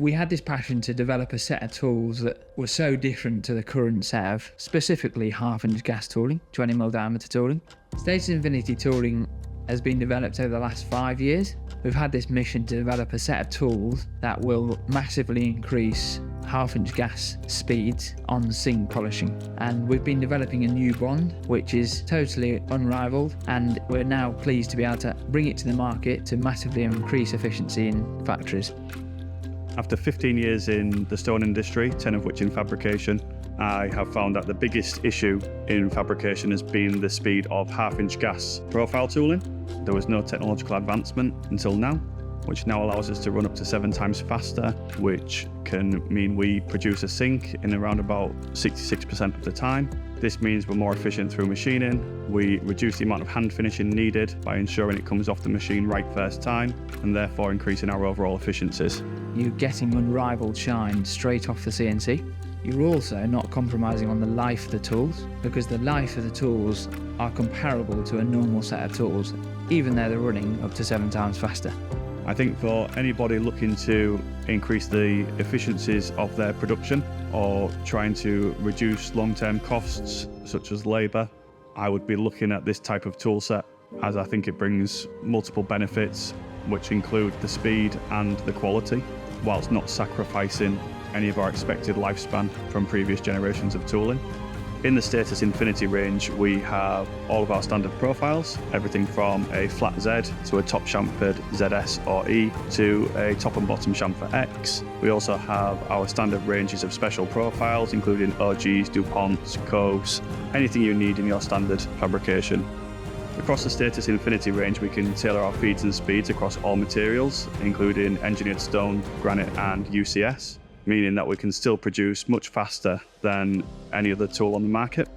We had this passion to develop a set of tools that were so different to the current set of specifically half-inch gas tooling, 20mm diameter tooling. Status Infinity tooling has been developed over the last 5 years. We've had this mission to develop a set of tools that will massively increase half-inch gas speeds on zinc polishing, and we've been developing a new bond which is totally unrivaled, and we're now pleased to be able to bring it to the market to massively increase efficiency in factories. After 15 years in the stone industry, 10 of which in fabrication, I have found that the biggest issue in fabrication has been the speed of half-inch gas profile tooling. There was no technological advancement until now, which now allows us to run up to 7 times faster, which can mean we produce a sink in around about 66% of the time. This means we're more efficient through machining. We reduce the amount of hand finishing needed by ensuring it comes off the machine right first time, and therefore increasing our overall efficiencies. You're getting unrivaled shine straight off the CNC. You're also not compromising on the life of the tools, because the life of the tools are comparable to a normal set of tools, even though they're running up to 7 times faster. I think for anybody looking to increase the efficiencies of their production or trying to reduce long-term costs such as labour, I would be looking at this type of tool set, as I think it brings multiple benefits, which include the speed and the quality, whilst not sacrificing any of our expected lifespan from previous generations of tooling. In the Status Infinity range, we have all of our standard profiles, everything from a flat Z to a top chamfered ZS or E to a top and bottom chamfer X. We also have our standard ranges of special profiles, including OGs, DuPonts, Coves, anything you need in your standard fabrication. Across the Status Infinity range, we can tailor our feeds and speeds across all materials, including engineered stone, granite and UCS, meaning that we can still produce much faster than any other tool on the market.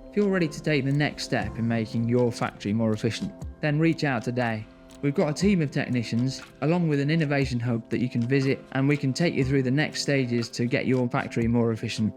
If you're ready to take the next step in making your factory more efficient, then reach out today. We've got a team of technicians along with an innovation hub that you can visit, and we can take you through the next stages to get your factory more efficient.